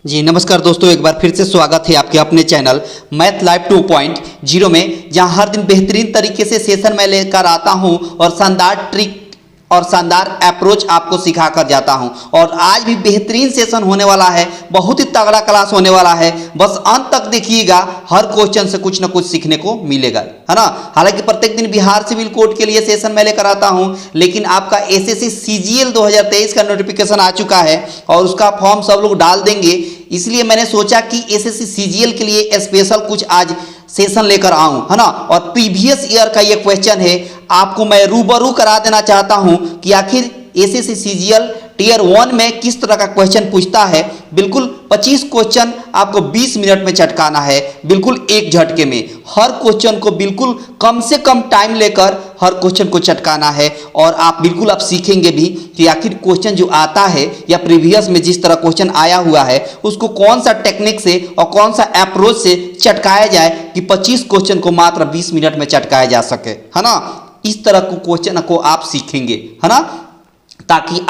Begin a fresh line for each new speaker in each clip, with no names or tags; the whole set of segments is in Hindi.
जी नमस्कार दोस्तों, एक बार फिर से स्वागत है आपके अपने चैनल मैथ लाइव 2.0 में, जहां हर दिन बेहतरीन तरीके से सेशन मैं लेकर आता हूं और शानदार ट्रिक और शानदार अप्रोच आपको सिखा कर जाता हूं। और आज भी बेहतरीन सेशन होने वाला है, बहुत ही तगड़ा क्लास होने वाला है। बस अंत तक देखिएगा, हर क्वेश्चन से कुछ ना कुछ सीखने को मिलेगा, है ना। हालांकि प्रत्येक दिन बिहार सिविल कोड के लिए सेशन मैं लेकर आता हूं, लेकिन आपका एसएससी सीजीएल 2023 का नोटिफिकेशन आ चुका है और उसका फॉर्म सब लोग डाल देंगे। इसलिए मैंने सोचा कि एसएससी सीजीएल के लिए स्पेशल कुछ आज सेशन लेकर आऊं, है ना। और प्रीवियस ईयर का ये क्वेश्चन है, आपको मैं रूबरू करा देना चाहता हूं कि आखिर एसएससी सीजीएल टीयर 1 में किस तरह का क्वेश्चन पूछता है। बिल्कुल 25 क्वेश्चन आपको 20 मिनट में चटकाना है, बिल्कुल एक झटके में। हर क्वेश्चन को बिल्कुल कम से कम टाइम लेकर हर क्वेश्चन को चटकाना है। और आप सीखेंगे भी कि आखिर क्वेश्चन जो आता है या प्रीवियस में जिस तरह क्वेश्चन आया हुआ है उसको कौन सा टेक्निक से और कौन सा अप्रोच से चटकाया जाए कि 25 क्वेश्चन को मात्र 20 मिनट में चटकाया जा सके, है ना। इस तरह को क्वेश्चन को आप सीखेंगे, है ना, ताकि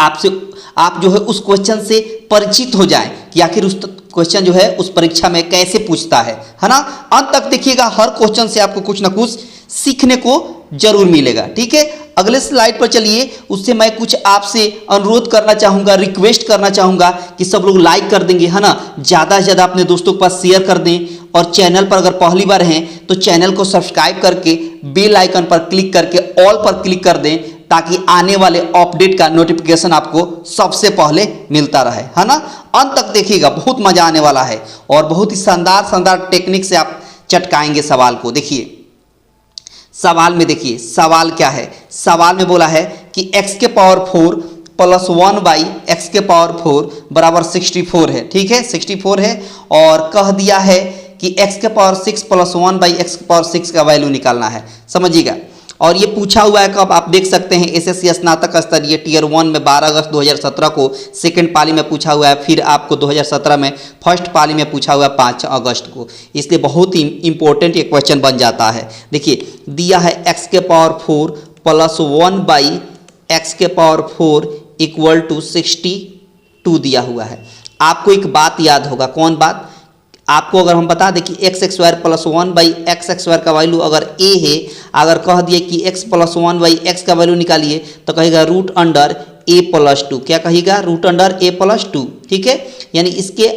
आप जो है उस क्वेश्चन से परिचित हो जाएं कि आखिर उस क्वेश्चन जो है उस परीक्षा में कैसे पूछता है ना। अंत तक देखिएगा, हर क्वेश्चन से आपको कुछ ना कुछ सीखने को जरूर मिलेगा, ठीक है। अगले स्लाइड पर चलिए। उससे मैं कुछ आपसे अनुरोध करना चाहूँगा, रिक्वेस्ट करना चाहूँगा कि सब लोग लाइक कर देंगे, है ना। ज़्यादा से ज़्यादा अपने दोस्तों के पास शेयर कर दें और चैनल पर अगर पहली बार हैं तो चैनल को सब्सक्राइब करके बेल आइकन पर क्लिक करके ऑल पर क्लिक कर दें, ताकि आने वाले अपडेट का नोटिफिकेशन आपको सबसे पहले मिलता रहे, है ना। अंत तक देखिएगा, बहुत मजा आने वाला है और बहुत ही शानदार टेक्निक से आप चटकाएंगे सवाल को। देखिए सवाल में, देखिए सवाल क्या है। सवाल में बोला है कि x के पावर 4 प्लस 1 बाई एक्स के पावर 4 बराबर 64 है, ठीक है, 64 है। और कह दिया है कि x के पावर 6 प्लस 1 बाई एक्स के पावर 6 का वैल्यू निकालना है, समझिएगा। और ये पूछा हुआ है कब, आप देख सकते हैं एसएससी स्नातक स्तरीय टीयर 1 में 12 अगस्त 2017 को सेकंड पाली में पूछा हुआ है। फिर आपको 2017 में फर्स्ट पाली में पूछा हुआ है 5 अगस्त को। इसलिए बहुत ही इंपॉर्टेंट ये क्वेश्चन बन जाता है। देखिए दिया है x के पावर 4 प्लस 1 बाई एक्स के पावर 4 इक्वल टू 62 दिया हुआ है। आपको एक बात याद होगा, कौन बात, आपको अगर हम बता दें कि x square plus 1 by x square का वैल्यू अगर a है, अगर कह दिए कि x प्लस 1 बाई एक्स का वैल्यू निकालिए तो कहेगा रूट अंडर a प्लस 2। क्या कहेगा, रूट अंडर a प्लस 2, ठीक है। यानी इसके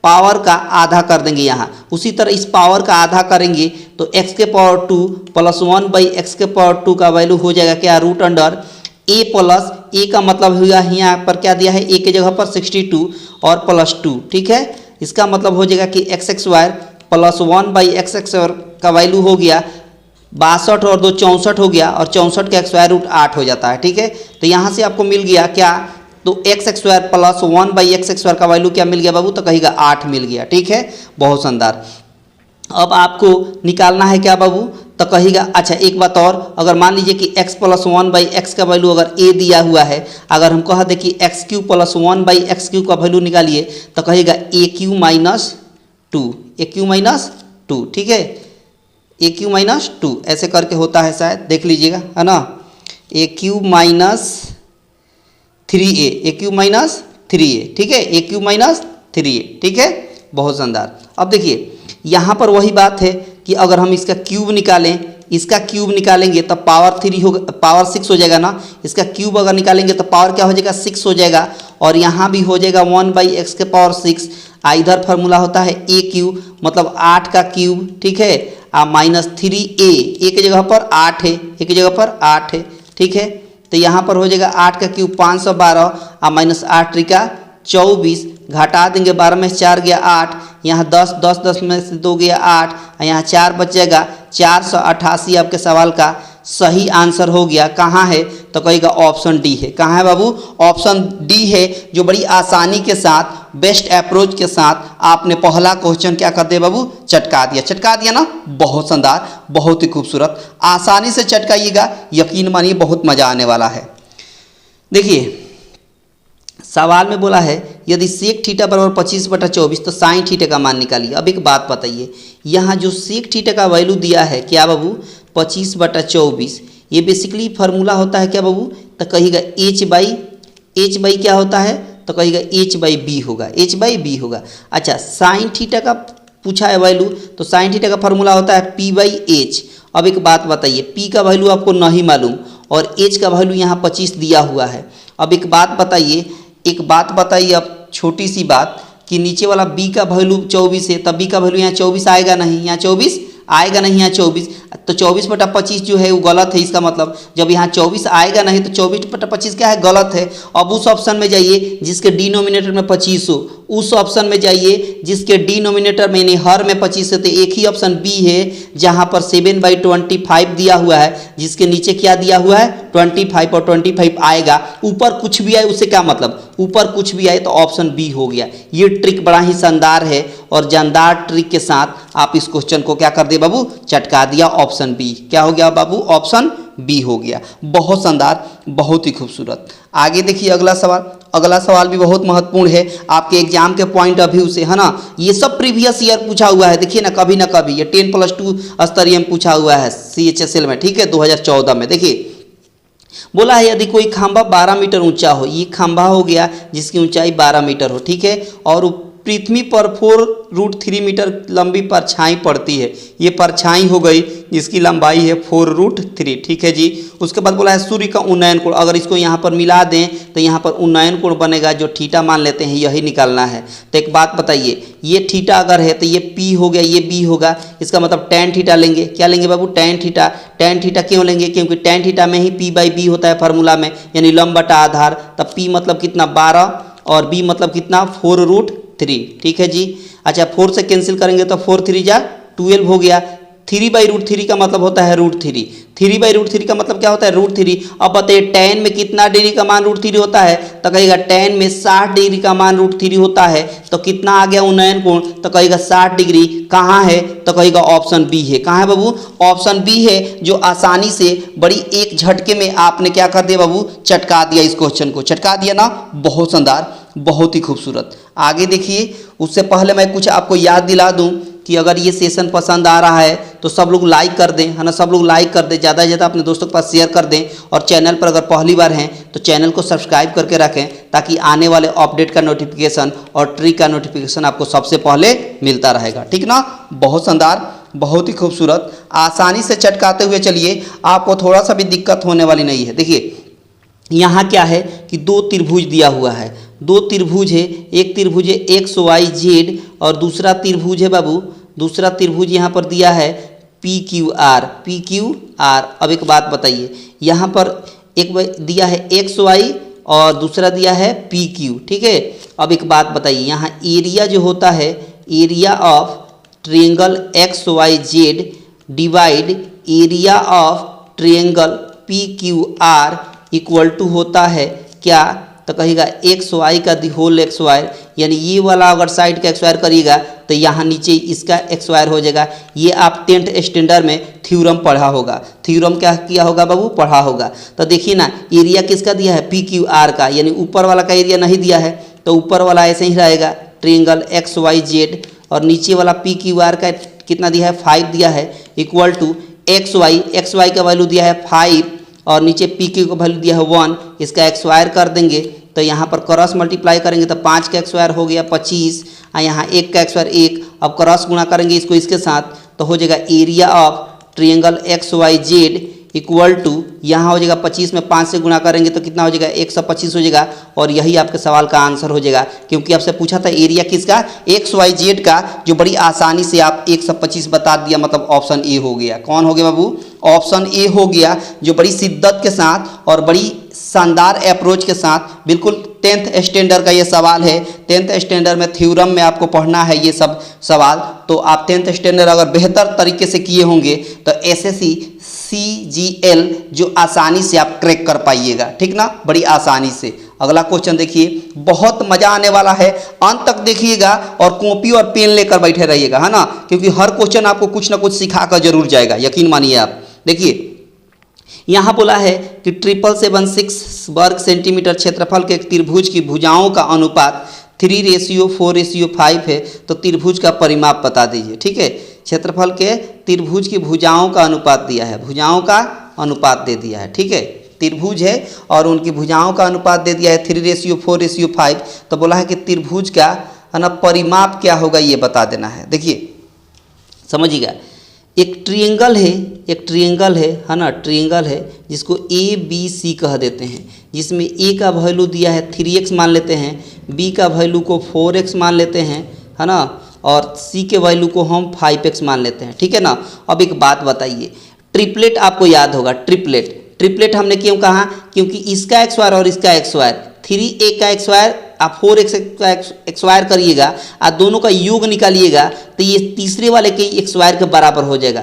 पावर का आधा कर देंगे यहाँ। उसी तरह इस पावर का आधा करेंगे तो x के पावर 2 प्लस 1 बाई एक्स के पावर 2 का वैल्यू हो जाएगा क्या, root under a plus a का मतलब हुआ यहाँ पर क्या दिया है, a के जगह पर 62 और प्लस 2, ठीक है। इसका मतलब हो जाएगा कि x square plus 1 by x square का वैल्यू हो गया 62 और 2 64 हो गया, और 64 का स्क्वायर रूट 8 हो जाता है, ठीक है। तो यहाँ से आपको मिल गया क्या, तो x square plus 1 by x square का वैल्यू क्या मिल गया बाबू, तो कहेगा 8 मिल गया, ठीक है। बहुत शानदार। अब आपको निकालना है क्या बाबू, तो कहेगा, अच्छा एक बात और, अगर मान लीजिए कि x प्लस 1 बाई एक्स का वैल्यू अगर a दिया हुआ है, अगर हम कह दें कि x Q plus 1 by x Q का वैल्यू निकालिए तो कहेगा ए क्यू माइनस 2, ठीक है, ए क्यू माइनस 2 ऐसे करके होता है शायद, देख लीजिएगा, है ना। ए क्यू माइनस 3a, ए क्यू माइनस 3a, ठीक है, ए क्यू माइनस 3a, ठीक है। बहुत शानदार। अब देखिए यहाँ पर वही बात है कि अगर हम इसका क्यूब निकालें, इसका क्यूब निकालेंगे तो पावर 3 होगा, पावर 6 हो जाएगा ना। इसका क्यूब अगर निकालेंगे तो पावर क्या हो जाएगा, 6 हो जाएगा। और यहाँ भी हो जाएगा 1 बाई एक्स के पावर 6। इधर फार्मूला होता है ए क्यूब, मतलब 8 का क्यूब, ठीक है, माइनस 3a, ए की जगह पर 8 है, ए की जगह पर 8 है, ठीक है। तो यहाँ पर हो जाएगा 8 का क्यूब 512 माइनस 8 त्रिका 24, घटा देंगे 12 में से 4 गया 8, यहाँ 10 में से 2 गया 8, यहाँ 4 बचेगा 488। आपके सवाल का सही आंसर हो गया। कहाँ है, तो कहेगा ऑप्शन डी है। कहाँ है बाबू, ऑप्शन डी है, जो बड़ी आसानी के साथ बेस्ट अप्रोच के साथ आपने पहला क्वेश्चन क्या कर दिया बाबू, चटका दिया ना। बहुत शानदार, बहुत ही खूबसूरत, आसानी से चटकाइएगा, यकीन मानिए बहुत मजा आने वाला है। देखिए सवाल में बोला है यदि सेक थीटा बराबर 25/24 तो साइन थीटा का मान निकालिए। अब एक बात बताइए, यहाँ जो सेक थीटा का वैल्यू दिया है क्या बाबू, 25/24, ये बेसिकली फार्मूला होता है क्या बाबू, तो कहिएगा h बाई क्या होता है, तो कहिएगा एच बाई बी होगा, एच बाई बी होगा। अच्छा, साइन थीटा का पूछा है वैल्यू, तो साइन थीटा का फार्मूला होता है पी बाई एच। अब एक बात बताइए, पी का वैल्यू आपको नहीं मालूम और एच का वैल्यू यहाँ 25 दिया हुआ है। अब एक बात बताइए अब छोटी सी बात कि नीचे वाला बी का वैल्यू 24 है, तब बी का वैल्यू यहाँ 24 आएगा नहीं, यहाँ 24 आएगा नहीं, यहाँ 24, तो 24/25 जो है वो गलत है। इसका मतलब जब यहाँ 24 आएगा नहीं तो 24/25 क्या है, गलत है। अब उस ऑप्शन में जाइए जिसके डिनोमिनेटर में 25 हो, उस ऑप्शन में जाइए जिसके डिनोमिनेटर में यानी हर में 25 है। तो एक ही ऑप्शन बी है जहाँ पर 7/25 दिया हुआ है, जिसके नीचे क्या दिया हुआ है 25 और 25 आएगा। ऊपर कुछ भी आए उससे क्या मतलब, ऊपर कुछ भी आए तो ऑप्शन बी हो गया। ये ट्रिक बड़ा ही शानदार है और जानदार ट्रिक के साथ आप इस क्वेश्चन को क्या कर दिए बाबू, चटका दिया। ऑप्शन बी क्या हो गया बाबू, ऑप्शन बी हो गया। बहुत शानदार, बहुत ही खूबसूरत। आगे देखिए अगला सवाल भी बहुत महत्वपूर्ण है आपके एग्जाम के पॉइंट ऑफ व्यू से, है ना। ये सब प्रीवियस ईयर पूछा हुआ है, देखिए ना, कभी ये 10+2 स्तरीय में पूछा हुआ है CHSL में, ठीक है, 2014 में। देखिए बोला है यदि कोई खंभा 12 मीटर ऊंचा हो, ये खंभा हो गया जिसकी ऊंचाई 12 मीटर हो, ठीक है, और पृथ्वी पर 4√3 मीटर लंबी परछाई पड़ती है। ये परछाई हो गई जिसकी लंबाई है 4√3, ठीक है जी। उसके बाद बोला है सूर्य का उन्नयन कोण, अगर इसको यहाँ पर मिला दें तो यहाँ पर उन्नयन कोण बनेगा, जो थीटा मान लेते हैं यही निकालना है। तो एक बात बताइए, ये थीटा अगर है तो ये पी हो गया, ये बी होगा, इसका मतलब tan थीटा लेंगे। क्या लेंगे बाबू, tan थीटा। tan थीटा क्यों लेंगे, क्योंकि tan थीटा में ही पी बाई बी होता है फार्मूला में, यानी लंब बटा आधार। तब पी मतलब कितना 12 और बी मतलब कितना 4√3, ठीक है जी। अच्छा 4 से कैंसिल करेंगे तो 4 3 जा 12 हो गया। 3/√3 का मतलब होता है √3, 3/√3 का मतलब क्या होता है √3। अब बताइए tan में कितना डिग्री का मान √3 होता है, तो कहेगा tan में 60 डिग्री का मान √3 होता है। तो कितना आ गया उन्नयन कोण, तो कहेगा 60 डिग्री। कहाँ है, तो कहेगा ऑप्शन बी है। कहाँ है बाबू, ऑप्शन बी है, जो आसानी से बड़ी एक झटके में आपने क्या कर दिया बाबू, चटका दिया। इस क्वेश्चन को चटका दिया ना, बहुत शानदार, बहुत ही खूबसूरत। आगे देखिए, उससे पहले मैं कुछ आपको याद दिला दूं कि अगर ये सेशन पसंद आ रहा है तो सब लोग लाइक कर दें, है ना, सब लोग लाइक कर दें, ज़्यादा से ज़्यादा अपने दोस्तों के पास शेयर कर दें। और चैनल पर अगर पहली बार हैं तो चैनल को सब्सक्राइब करके रखें, ताकि आने वाले अपडेट का नोटिफिकेशन और ट्रिक का नोटिफिकेशन आपको सबसे पहले मिलता रहेगा, ठीक ना। बहुत शानदार, बहुत ही खूबसूरत, आसानी से चटकाते हुए चलिए, आपको थोड़ा सा भी दिक्कत होने वाली नहीं है। देखिए यहाँ क्या है कि 2 त्रिभुज दिया हुआ है, 2 त्रिभुज है, एक त्रिभुज है XYZ और दूसरा त्रिभुज है बाबू, दूसरा त्रिभुज यहाँ पर दिया है PQR। अब एक बात बताइए, यहाँ पर एक दिया है XY और दूसरा दिया है PQ, ठीक है। अब एक बात बताइए, यहाँ एरिया जो होता है, area of triangle XYZ divide area of triangle PQR equal to होता है क्या, तो कहेगा XY का दी होल XY, यानी ये वाला अगर साइड का XY करिएगा तो यहाँ नीचे इसका XY हो जाएगा। ये आप 10th स्टैंडर्ड में थ्योरम पढ़ा होगा, थ्योरम क्या किया होगा बाबू, पढ़ा होगा। तो देखिए ना, एरिया किसका दिया है, PQR का, यानी ऊपर वाला का एरिया नहीं दिया है तो ऊपर वाला ऐसे ही रहेगा ट्रायंगल XYZ, और नीचे वाला PQR का कितना दिया है 5 दिया है, इक्वल टू XY का वैल्यू दिया है 5 और नीचे PQ का वैल्यू दिया है 1, इसका XY कर देंगे तो यहाँ पर क्रॉस मल्टीप्लाई करेंगे तो 5 का XY हो गया 25, और यहाँ 1 का XY 1। अब क्रॉस गुणा करेंगे इसको इसके साथ तो हो जाएगा area of triangle XYZ equal to, यहाँ हो जाएगा 25 में 5 से गुणा करेंगे तो कितना हो जाएगा 125 हो जाएगा। और यही आपके सवाल का आंसर हो जाएगा, क्योंकि आपसे पूछा था एरिया किसका, XYZ का, जो बड़ी आसानी से आप 125 बता दिया, मतलब ऑप्शन ए हो गया। कौन हो गया बाबू, ऑप्शन ए हो गया, जो बड़ी शिद्दत के साथ और बड़ी शानदार अप्रोच के साथ, बिल्कुल 10th स्टैंडर्ड का ये सवाल है। 10th स्टैंडर्ड में थ्योरम में आपको पढ़ना है ये सब सवाल, तो आप 10th स्टैंडर्ड अगर बेहतर तरीके से किए होंगे तो SSC CGL जो आसानी से आप क्रैक कर पाइएगा, ठीक ना, बड़ी आसानी से। अगला क्वेश्चन देखिए, बहुत मजा आने वाला है, अंत तक देखिएगा और कॉपी और पेन लेकर बैठे रहिएगा, है ना, क्योंकि हर क्वेश्चन आपको कुछ ना कुछ सिखा कर जरूर जाएगा, यकीन मानिए आप। देखिए यहाँ बोला है कि 776 वर्ग सेंटीमीटर क्षेत्रफल के एक त्रिभुज की भुजाओं का अनुपात 3:4:5 है, तो त्रिभुज का परिमाप बता दीजिए, ठीक है। क्षेत्रफल के त्रिभुज की भुजाओं का अनुपात दिया है, भुजाओं का अनुपात दे दिया है, ठीक है। त्रिभुज है और उनकी भुजाओं का अनुपात दे दिया है 3:4:5। तो बोला है कि त्रिभुज का है ना परिमाप क्या होगा ये बता देना है। देखिए समझिएगा, एक ट्रिएंगल है ना, ट्रिएंगल है जिसको ABC कह देते हैं, जिसमें A का वैल्यू दिया है 3x मान लेते हैं, B का वैल्यू को 4x मान लेते हैं, है ना, और C के वैल्यू को हम 5x मान लेते हैं, ठीक है ना। अब एक बात बताइए, ट्रिपलेट आपको याद होगा, ट्रिपलेट हमने क्यों कहा, क्योंकि इसका एक्स वायर और इसका एक्स वायर 3a का एक्स वायर आप 4x का एक्स वायर करिएगा और दोनों का योग निकालिएगा तो ये तीसरे वाले के एक्स वायर के बराबर हो जाएगा।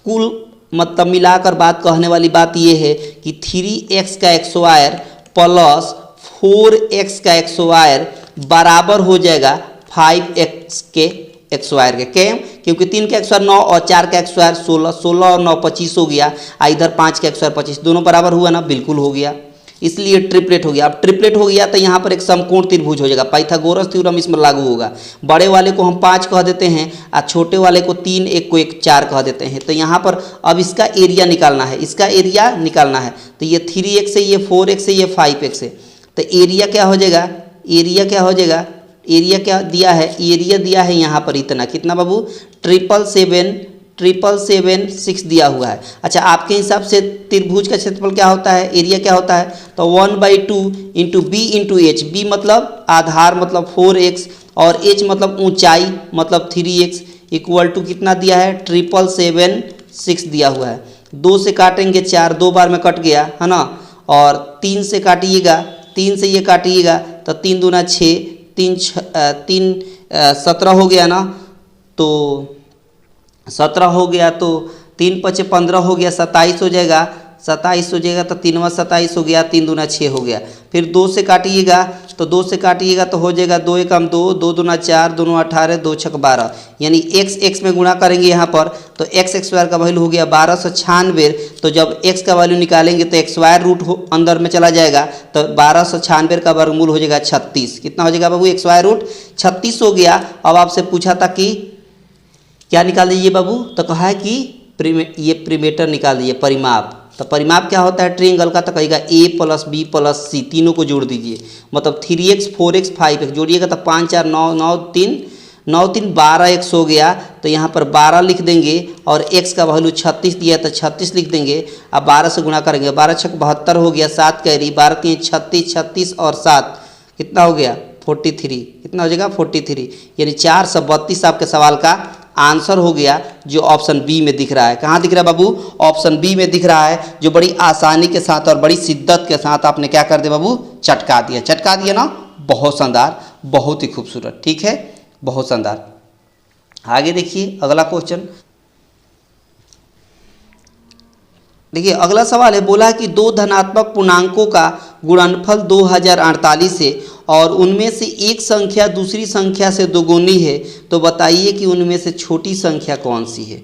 कुल मतलब मिलाकर बात कहने वाली बात ये है कि 3x का एक्स वायर प्लस 4x का एक्स वायर बराबर हो जाएगा 5x के एक्स वायर के। क्यों? क्योंकि 3 का एक्स वायर 9 और 4 का एक्स वायर 16, 16 और 9 25 हो गया, इधर 5 का एक्स वायर 25, दोनों बराबर हुआ ना, बिल्कुल हो गया, इसलिए ट्रिपलेट हो गया। अब ट्रिपलेट हो गया तो यहाँ पर एक समकोण त्रिभुज हो जाएगा, पाइथागोरस थ्योरम इसमें लागू होगा। बड़े वाले को हम 5 कह देते हैं और छोटे वाले को 3, एक को 1 4 कह देते हैं। तो यहाँ पर अब इसका एरिया निकालना है, इसका एरिया निकालना है। तो ये 3x है, ये 4x है, ये 5x है। तो एरिया क्या हो जाएगा, एरिया क्या हो जाएगा, एरिया क्या दिया है, एरिया दिया है यहाँ पर इतना, कितना बाबू 777 दिया हुआ है। अच्छा आपके हिसाब से त्रिभुज का क्षेत्रफल क्या होता है, एरिया क्या होता है, तो 1/2 into B into H, B मतलब आधार मतलब 4x और h मतलब ऊंचाई मतलब 3x इक्वल टू कितना दिया है 777 दिया हुआ है। 2 से काटेंगे 4, 2 बार में कट गया है ना, और 3 से काटिएगा, 3 से ये काटिएगा तो 3 दूना 6, 3 17 हो गया ना, तो 17 हो गया, तो 3 × 5 = 15 हो गया, 27 हो जाएगा, 27 हो जाएगा तो 3 × 27 हो गया, 3 दूना 6 हो गया। फिर 2 से काटिएगा तो 2 से काटिएगा तो हो जाएगा 2 × 1 = 2, 2 दूना 4, 2 × 18, 2 × 6 = 12, यानी x में गुणा करेंगे यहाँ पर तो x वायर का वैल्यू हो गया 1296। तो जब x का वैल्यू निकालेंगे तो एक्स वायर रूट अंदर में चला जाएगा तो 1296 का वर्गमूल हो जाएगा 36। कितना हो जाएगा बाबू, एक्स वायर रूट 36 हो गया। अब आपसे पूछा था कि क्या निकाल दीजिए बाबू, तो कहा है कि ये परिमीटर निकाल दीजिए, परिमाप। तो परिमाप क्या होता है ट्रायंगल का, तो कहेगा a + b + c, तीनों को जोड़ दीजिए, मतलब 3x 4x 5x जोड़िएगा तो 5 4 9 9 3 9 3 12x हो गया। तो यहाँ पर 12 लिख देंगे और x का वैल्यू 36 दिया है तो 36 लिख देंगे। अब 12 से गुणा करेंगे, 12 × 6 = 72 हो गया, 7 कैरी, 12 × 3 = 36, 36 और 7 कितना हो गया 43, कितना हो जाएगा 43, यानी 432 आपके सवाल का आंसर हो गया, जो ऑप्शन बी में दिख रहा है। कहाँ दिख रहा है बाबू, ऑप्शन बी में दिख रहा है, जो बड़ी आसानी के साथ और बड़ी शिद्दत के साथ आपने क्या कर दिया बाबू, चटका दिया, चटका दिया ना, बहुत शानदार, बहुत ही खूबसूरत, ठीक है, बहुत शानदार। आगे देखिए अगला क्वेश्चन, देखिए अगला सवाल है, बोला है कि 2 धनात्मक पूर्णांकों का गुणनफल 2048 है और उनमें से एक संख्या दूसरी संख्या से दोगुनी है, तो बताइए कि उनमें से छोटी संख्या कौन सी है।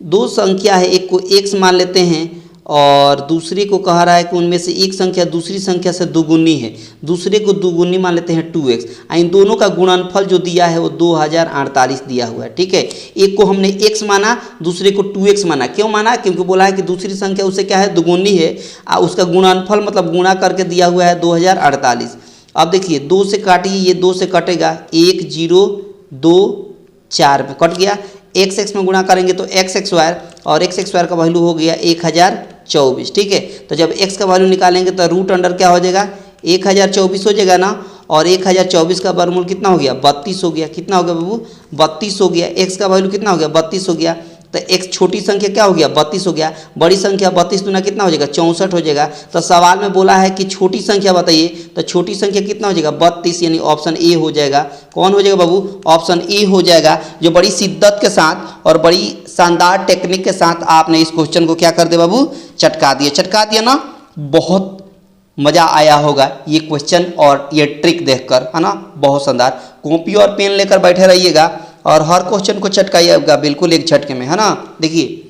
2 संख्या है, एक को x मान लेते हैं और दूसरे को कह रहा है कि उनमें से एक संख्या दूसरी संख्या से दोगुनी है, दूसरे को दोगुनी मान लेते हैं 2x। इन दोनों का गुणनफल जो दिया है वो 2048 दिया हुआ है, ठीक है। एक को हमने x माना, दूसरे को 2x माना। क्यों माना, क्योंकि बोला है कि दूसरी संख्या उससे क्या है, दोगुनी है, उसका गुणनफल मतलब गुणा करके दिया हुआ है 2048। अब देखिए 2 से काटिए, ये 2 से कटेगा, 1 0 2 4 में कट गया, x में गुणा करेंगे तो x वायर और x वायर का वैल्यू हो गया 1024, ठीक है। तो जब x का वैल्यू निकालेंगे तो रूट अंडर क्या हो जाएगा 1024 हो जाएगा ना, और 1024 का वर्गमूल कितना हो गया 32 हो गया। कितना हो गया बाबू 32 हो गया, x का वैल्यू कितना हो गया 32 हो गया। तो x छोटी संख्या क्या हो गया 32 हो गया, बड़ी संख्या 32 दूना कितना हो जाएगा 64 हो जाएगा। तो सवाल में बोला है कि छोटी संख्या बताइए, तो छोटी संख्या कितना हो जाएगा 32, यानी ऑप्शन ए हो जाएगा। कौन हो जाएगा बाबू, ऑप्शन ए हो जाएगा, जो बड़ी शिद्दत के साथ और बड़ी शानदार टेक्निक के साथ आपने इस क्वेश्चन को क्या कर दिया बाबू, चटका दिया, चटका दिया ना। बहुत मज़ा आया होगा ये क्वेश्चन और ये ट्रिक देखकर, है ना, बहुत शानदार। कॉपी और पेन लेकर बैठे रहिएगा और हर क्वेश्चन को चटकाइएगा बिल्कुल एक झटके में, है ना। देखिए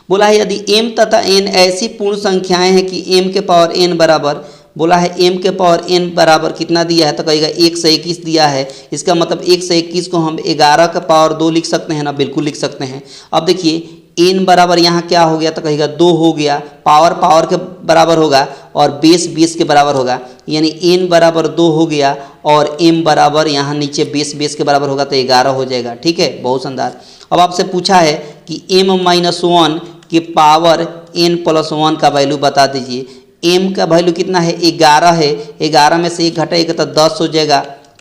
बोला है यदि m तथा n ऐसी पूर्ण संख्याएं हैं कि m के पावर n बराबर, बोला है m के पावर n बराबर कितना दिया है, तो कहेगा 121 दिया है। इसका मतलब 121 को हम 11 का पावर 2 लिख सकते हैं ना, बिल्कुल लिख सकते हैं। अब देखिए n बराबर यहाँ क्या हो गया तो कहेगा 2 हो गया, पावर पावर के बराबर होगा और बेस बेस के बराबर होगा, यानी n बराबर 2 हो गया और m बराबर यहाँ नीचे बेस बेस के बराबर होगा तो 11 हो जाएगा। ठीक है, बहुत शानदार। अब आपसे पूछा है कि m-1 के पावर n+1 का वैल्यू बता दीजिए। m का वैल्यू कितना है 11 है, 11 में से 1 घटाएगा तो 10 हो जाएगा,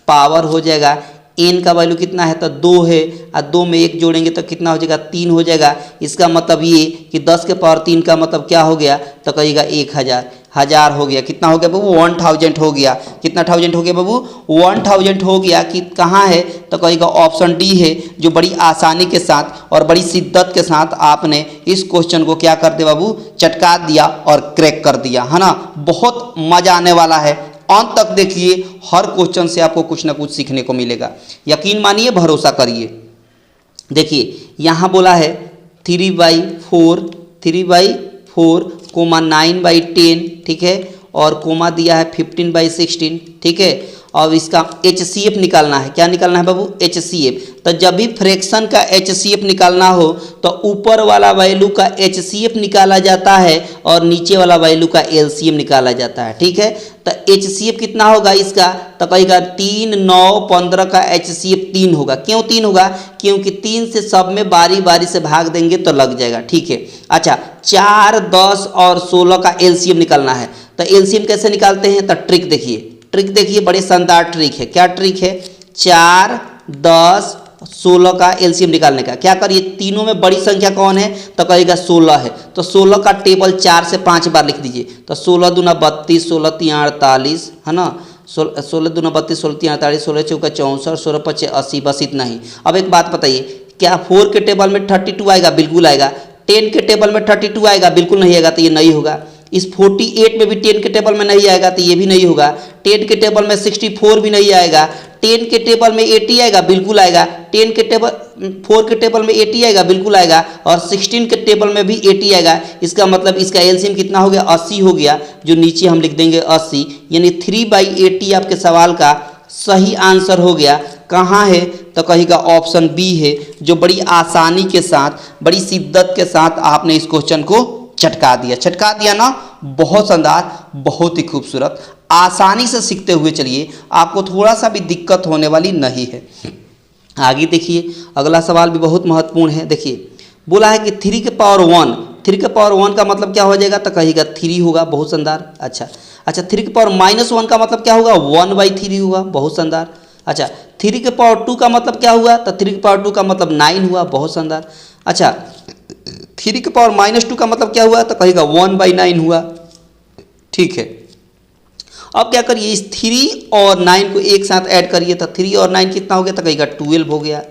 पावर हो जाएगा। n का वैल्यू कितना है तो 2 है और 2 में 1 जोड़ेंगे तो कितना हो जाएगा 3 हो जाएगा। इसका मतलब ये कि 10 के पावर 3 का मतलब क्या हो गया तो कहिएगा 1000 हो गया। कितना हो गया बाबू 1000 हो गया। कितना 1000 हो गया बाबू 1000 हो गया। कि कहाँ है तो कहिएगा ऑप्शन डी है, जो बड़ी आसानी के साथ और बड़ी शिद्दत के साथ आपने इस क्वेश्चन को क्या कर दिया बाबू चटका दिया और क्रैक कर दिया, है ना। बहुत मजा आने वाला है, अंत तक देखिए, हर क्वेश्चन से आपको कुछ ना कुछ सीखने को मिलेगा, यकीन मानिए, भरोसा करिए। देखिए यहाँ बोला है 3/4 कोमा 9/10, ठीक है, और कोमा दिया है 15/16, ठीक है। अब इसका HCF निकालना है। क्या निकालना है बाबू HCF। तो जब भी फ्रैक्शन का HCF निकालना हो तो ऊपर वाला वैल्यू का HCF निकाला जाता है और नीचे वाला वैल्यू का LCM निकाला जाता है, ठीक है। तो HCF कितना होगा इसका तो कहेगा 3, 9, 15 का HCF 3 होगा। क्यों 3 होगा? क्योंकि 3 से सब में बारी बारी से भाग देंगे तो लग जाएगा, ठीक है। अच्छा 4, 10 और 16 का LCM निकालना है। तो LCM कैसे निकालते हैं तो ट्रिक देखिए, बड़े शानदार ट्रिक है। क्या ट्रिक है? 4, 10, 16 का LCM निकालने का। क्या करिए, तीनों में बड़ी संख्या कौन है तो कहेगा 16 है। तो 16 का टेबल 4 से 5 बार लिख दीजिए। तो 16 दूना 32, 16 तिया 48, है ना। 16 दूना 32, 16 तिया 48, 16 चौका 64, 16 पचे 80, बस इतना ही। अब एक बात बताइए, क्या 4 के टेबल में 32 आएगा? बिल्कुल आएगा। 10 के टेबल में 32 आएगा? बिल्कुल नहीं आएगा, तो ये नहीं होगा। इस 48 में भी 10 के टेबल में नहीं आएगा तो ये भी नहीं होगा। 10 के टेबल में 64 भी नहीं आएगा। 10 के टेबल में 80 आएगा? बिल्कुल आएगा। 10 के टेबल 4 के टेबल में 80 आएगा? बिल्कुल आएगा। और 16 के टेबल में भी 80 आएगा। इसका मतलब इसका एलसीएम कितना हो गया? 80 हो गया, जो नीचे हम लिख देंगे 80, यानी 3/80 आपके सवाल का सही आंसर हो गया। कहाँ है तो कहेगा ऑप्शन बी है, जो बड़ी आसानी के साथ, बड़ी शिद्दत के साथ आपने इस क्वेश्चन को चटका दिया ना। बहुत शानदार, बहुत ही खूबसूरत। आसानी से सीखते हुए चलिए, आपको थोड़ा सा भी दिक्कत होने वाली नहीं है। आगे देखिए, अगला सवाल भी बहुत महत्वपूर्ण है। देखिए बोला है कि 3 के पावर 1 का मतलब क्या हो जाएगा तो कहेगा 3 होगा। बहुत शानदार। अच्छा 3 के पावर -1 का मतलब क्या होगा? 1/3 होगा। बहुत शानदार। अच्छा 3 के पावर 2 का मतलब क्या हुआ तो 3 के पावर 2 का मतलब 9 हुआ। बहुत शानदार। अच्छा 3 के पावर -2 का मतलब क्या हुआ तो कहेगा 1/9 हुआ। ठीक है, अब क्या करिए, इस 3 और 9 को एक साथ ऐड करिए तो 3 और 9 कितना हो गया तो कहेगा 12 हो गया।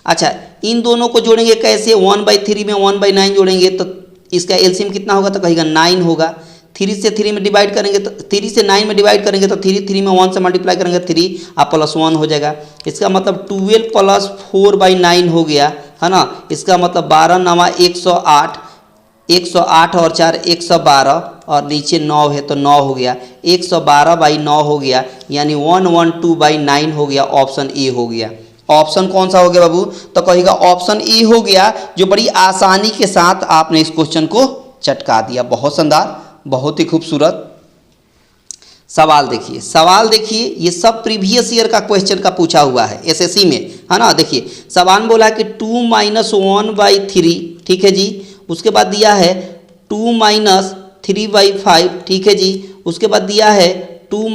अच्छा इन दोनों को जोड़ेंगे कैसे? 1/3 में 1/9 जोड़ेंगे तो इसका एलसीएम कितना होगा तो कहेगा 9 होगा। 3 से 3 में डिवाइड करेंगे तो 3 से 9 में डिवाइड करेंगे तो 3 में 1 से मल्टीप्लाई करेंगे 3 और +1 हो जाएगा। इसका मतलब 12 + 4/9 हो गया, है ना। इसका मतलब 12 9 108, 108 और 4 112 और नीचे 9 है तो 9 हो गया। 112/9 हो गया, यानी 112/9 हो गया। ऑप्शन ए हो गया। ऑप्शन कौन सा हो गया बाबू तो कहेगा ऑप्शन ए हो गया, जो बड़ी आसानी के साथ आपने इस क्वेश्चन को चटका दिया। बहुत शानदार, बहुत ही खूबसूरत। सवाल देखिए, ये सब प्रीवियस ईयर का क्वेश्चन का पूछा हुआ है एसएससी में, है ना। देखिए सवाल बोला है कि 2 - 1/3, ठीक है जी। उसके बाद दिया है 2 - 3/5, ठीक है जी। उसके बाद दिया है 2 -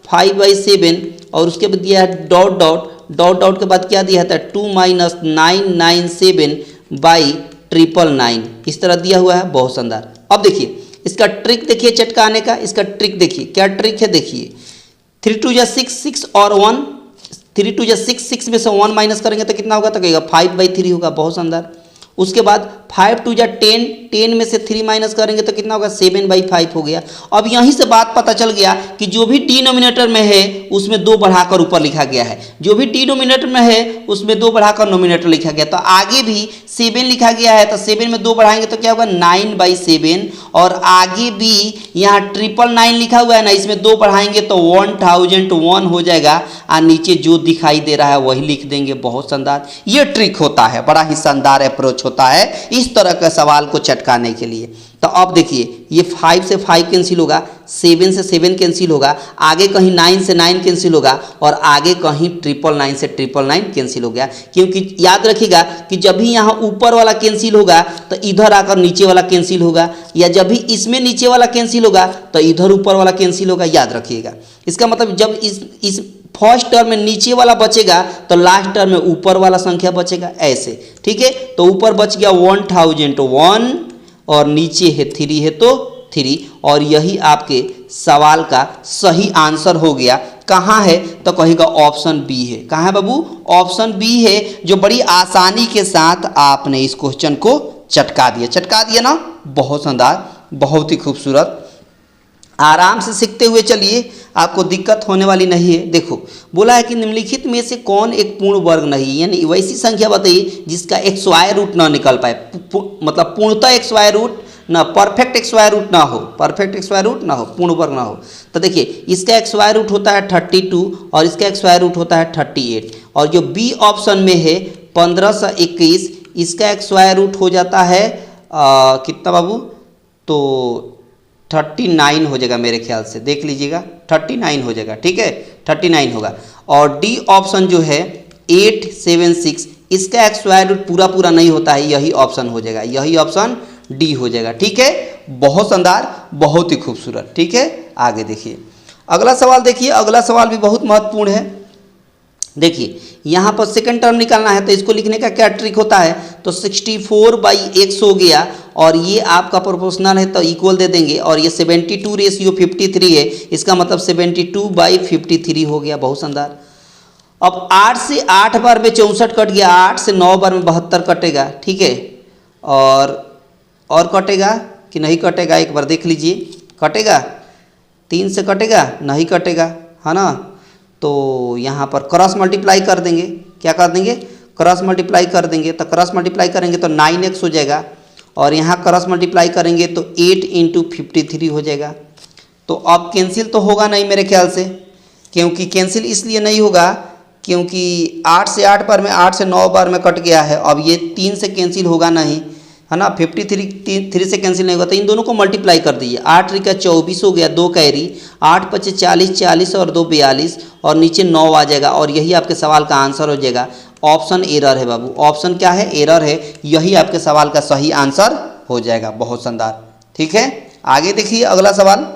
5/7 और उसके बाद दिया है डॉट डॉट के बाद क्या दिया था 2 - 997/999, इस तरह दिया हुआ है। बहुत शानदार। अब देखिए इसका ट्रिक देखिए चटकाने का। इसका ट्रिक देखिए, क्या ट्रिक है देखिए। 3 2 6 6 और 1, 3 2 6 6 में से 1 माइनस करेंगे तो कितना होगा तो कहेगा 5/3 होगा। बहुत शानदार। उसके बाद 5 2 10, 10 में से 3 माइनस करेंगे तो कितना होगा 7/5 हो गया। अब यहीं से बात पता चल गया कि जो भी डिनोमिनेटर में है उसमें 2 बढ़ाकर ऊपर लिखा गया है, जो भी डिनोमिनेटर में है उसमें 2 बढ़ाकर नोमिनेटर लिखा गया, तो आगे भी 7 लिखा गया है, तो 7 में 2 बढ़ाएंगे तो क्या होगा 9/7, और आगे भी यहाँ 999 लिखा हुआ है ना, इसमें 2 बढ़ाएंगे तो 1001 हो जाएगा, और नीचे जो दिखाई दे रहा है वही लिख देंगे। बहुत शानदार ये ट्रिक होता है, बड़ा ही शानदार अप्रोच होता है इस तरह के सवाल को चटकाने के लिए। तो अब देखिए ये 5 से 5 कैंसिल होगा, 7 से 7 कैंसिल होगा, आगे कहीं 9 से 9 कैंसिल होगा, और आगे कहीं 999 से 999 कैंसिल हो गया। क्योंकि याद रखिएगा कि जब भी यहाँ ऊपर वाला कैंसिल होगा तो इधर आकर नीचे वाला कैंसिल होगा, या जब भी इसमें नीचे वाला कैंसिल होगा तो इधर ऊपर वाला कैंसिल होगा, याद रखिएगा। इसका मतलब जब इस फर्स्ट टर्म में नीचे वाला बचेगा तो लास्ट टर्म में ऊपर वाला संख्या बचेगा, ऐसे, ठीक है। तो ऊपर बच गया 1001 और नीचे है 3 है तो 3, और यही आपके सवाल का सही आंसर हो गया। कहाँ है तो कहेगा ऑप्शन बी है। कहाँ है बाबू? ऑप्शन बी है, जो बड़ी आसानी के साथ आपने इस क्वेश्चन को चटका दिया ना। बहुत शानदार, बहुत ही खूबसूरत। आराम से सीखते हुए चलिए, आपको दिक्कत होने वाली नहीं है। देखो बोला है कि निम्नलिखित में से कौन एक पूर्ण वर्ग नहीं, यानी वैसी संख्या बताइए जिसका एक स्क्वायर रूट ना निकल पाए, मतलब पूर्णतः एक स्क्वायर रूट ना, परफेक्ट एक स्क्वायर रूट ना हो, परफेक्ट एक स्क्वायर रूट ना हो, पूर्ण वर्ग ना हो। तो देखिए इसका एक स्क्वायर रूट होता है 32 और इसका एक स्क्वायर रूट होता है 38, और जो बी ऑप्शन में है 1521, इसका एक स्क्वायर रूट हो जाता है कितना बाबू? तो 39 हो जाएगा मेरे ख्याल से, देख लीजिएगा 39 हो जाएगा, ठीक है 39 होगा। और डी ऑप्शन जो है 876, इसका एक स्क्वायर रूट पूरा नहीं होता है, यही ऑप्शन हो जाएगा, यही ऑप्शन डी हो जाएगा, ठीक है। बहुत शानदार, बहुत ही खूबसूरत, ठीक है। आगे देखिए अगला सवाल, देखिए अगला सवाल भी बहुत महत्वपूर्ण है। देखिए यहाँ पर सेकंड टर्म निकालना है, तो इसको लिखने का क्या ट्रिक होता है, तो 64/x हो गया, और ये आपका प्रोपोर्शनल है तो इक्वल दे देंगे, और ये 72:53 है, इसका मतलब 72/53 हो गया। बहुत शानदार। अब 8 से 8 बार में 64 कट गया, 8 से 9 बार में 72 कटेगा, ठीक है। और कटेगा कि नहीं कटेगा, एक बार देख लीजिए, कटेगा 3 से कटेगा, नहीं कटेगा, है ना। तो यहाँ पर क्रॉस मल्टीप्लाई कर देंगे, क्या कर देंगे? क्रॉस मल्टीप्लाई कर देंगे, तो क्रॉस मल्टीप्लाई करेंगे तो 9x हो जाएगा, और यहाँ क्रॉस मल्टीप्लाई करेंगे तो 8 × 53 हो जाएगा। तो अब कैंसिल तो होगा नहीं मेरे ख्याल से, क्योंकि कैंसिल इसलिए नहीं होगा क्योंकि 8 से 8 बार में 8 से 9 बार में कट गया है। अब ये 3 से कैंसिल होगा नहीं, है ना, 53 3 से कैंसिल नहीं होगा, तो इन दोनों को मल्टीप्लाई कर दीजिए। 8 × 24 हो गया, 2 कैरी, 8 × 5 = 40, 40 और 2 = 42, और नीचे 9 आ जाएगा, और यही आपके सवाल का आंसर हो जाएगा। ऑप्शन एरर है बाबू, ऑप्शन क्या है? एरर है, यही आपके सवाल का सही आंसर हो जाएगा। बहुत शानदार, ठीक है। आगे देखिए अगला सवाल।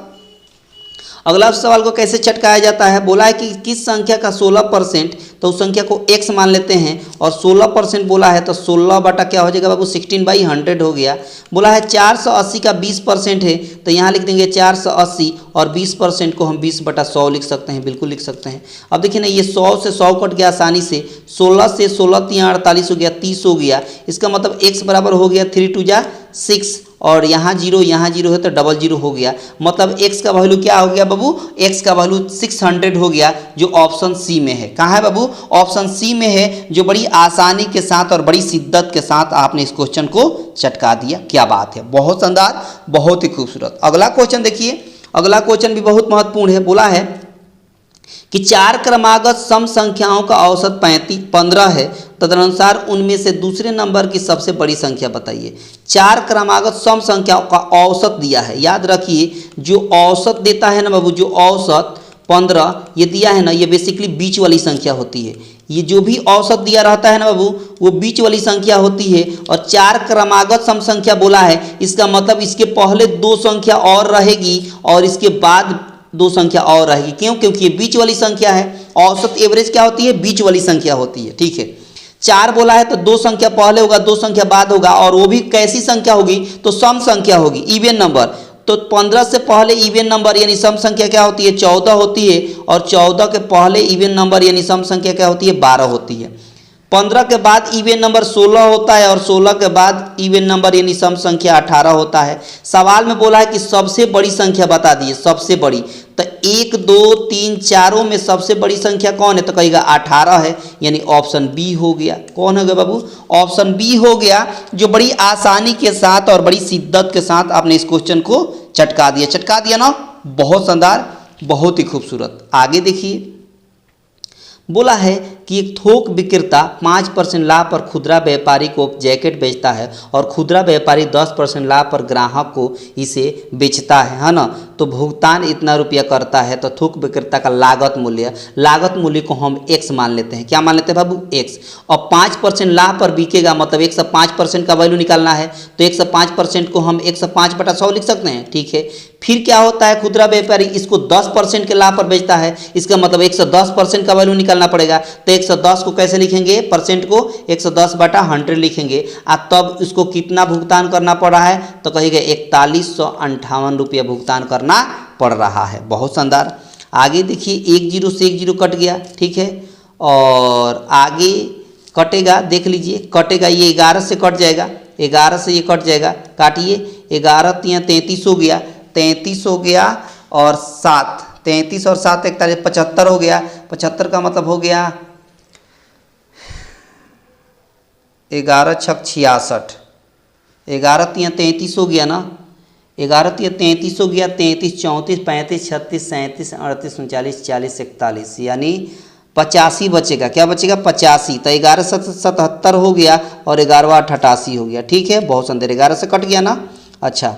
अगला सवाल को कैसे चटकाया जाता है, बोला है कि किस संख्या का 16%, तो उस संख्या को x मान लेते हैं, और 16% बोला है तो 16 बटा क्या हो जाएगा बाबू? 16/100 हो गया। बोला है 480 का 20% है, तो यहाँ लिख देंगे 480, और 20% को हम 20/100 लिख सकते हैं, बिल्कुल लिख सकते हैं। अब देखिए ना, ये 100 से 100 कट गया आसानी से, 16 से 16 × 48 हो गया, 30 हो गया। इसका मतलब x बराबर हो गया 3 × 2 = 6, और यहाँ 0 है तो 00 हो गया। मतलब x का वैल्यू क्या हो गया बाबू? x का वैल्यू 600 हो गया, जो ऑप्शन सी में है। कहाँ है बाबू? ऑप्शन सी में है, जो बड़ी आसानी के साथ और बड़ी शिद्दत के साथ आपने इस क्वेश्चन को चटका दिया। क्या बात है, बहुत शानदार, बहुत ही खूबसूरत। अगला क्वेश्चन देखिए, अगला क्वेश्चन भी बहुत महत्वपूर्ण है। बोला है कि 4 क्रमागत सम संख्याओं का औसत 15 है, तदनुसार उनमें से दूसरे नंबर की सबसे बड़ी संख्या बताइए। 4 क्रमागत सम संख्याओं का औसत दिया है, याद रखिए जो औसत देता है ना बाबू, जो औसत 15 ये दिया है ना, ये बेसिकली बीच वाली संख्या होती है। ये जो भी औसत दिया रहता है ना बाबू, वो बीच वाली संख्या होती है। और 4 क्रमागत सम संख्या बोला है, इसका मतलब इसके पहले 2 संख्या और रहेगी और इसके बाद 2 संख्या और रहेगी। क्यों? क्योंकि ये बीच वाली संख्या है। औसत एवरेज क्या होती है? बीच वाली संख्या होती है, ठीक है। 4 बोला है तो 2 संख्या पहले होगा, 2 संख्या बाद होगा, और वो भी कैसी संख्या होगी? तो सम संख्या होगी, इवन नंबर। तो 15 से पहले इवन नंबर यानी सम संख्या क्या होती है? 14 होती है, और 14 के पहले इवन नंबर यानी सम संख्या क्या होती है? 12 होती है। 15 के बाद इवन नंबर 16 होता है, और 16 के बाद इवन नंबर यानी सम संख्या 18 होता है। सवाल में बोला है कि सबसे बड़ी संख्या बता दिए, सबसे बड़ी। तो 1 2 3 चारों में सबसे बड़ी संख्या कौन है? तो कहेगा 18 है, यानी ऑप्शन बी हो गया। कौन हो गया बाबू? ऑप्शन बी हो गया, जो बड़ी आसानी के साथ और बड़ी शिद्दत के साथ आपने इस क्वेश्चन को चटका दिया ना। बहुत शानदार, बहुत ही खूबसूरत। आगे देखिए, बोला है कि एक थोक विक्रेता 5% लाभ पर खुदरा व्यापारी को जैकेट बेचता है और खुदरा व्यापारी 10% लाभ पर ग्राहक को इसे बेचता है ना। तो भुगतान इतना रुपया करता है। तो थोक विक्रेता का लागत मूल्य को हम x मान लेते हैं। क्या मान लेते हैं बाबू? x। और 5% लाभ पर बिकेगा, मतलब 105% का वैल्यू निकालना है। तो 105% को हम 105/100 लिख सकते हैं। ठीक है, फिर क्या होता है, खुदरा व्यापारी इसको 10% के लाभ पर बेचता है, इसका मतलब 110% का वैल्यू निकालना पड़ेगा। तो 110 को कैसे लिखेंगे? परसेंट को 110/100 लिखेंगे। तब इसको कितना भुगतान करना पड़ रहा है? तो कहेगा 4158 रुपया भुगतान करना पड़ रहा है। बहुत शानदार। आगे देखिए, 1 0 से 1 0 कट गया। ठीक है, और आगे कटेगा, देख लीजिए कटेगा, ये 11 से कट जाएगा, 11 से ये कट जाएगा, काटिए। 11 × 33 हो गया, 33 हो गया, और 7, 33 और 7 41, 75 हो गया। 75 का मतलब हो गया 11 × 6 = 66। 11 × 33 हो गया ना, 11 × 33 हो गया, 33 34 35 36 37 38 39 40 41, यानी 85 बचेगा। क्या बचेगा? 85। तो 11 × 7 = 77 हो गया, और 11 × 8 = 88 हो गया। ठीक है, बहुत सुंदर। 11 से कट गया ना। अच्छा,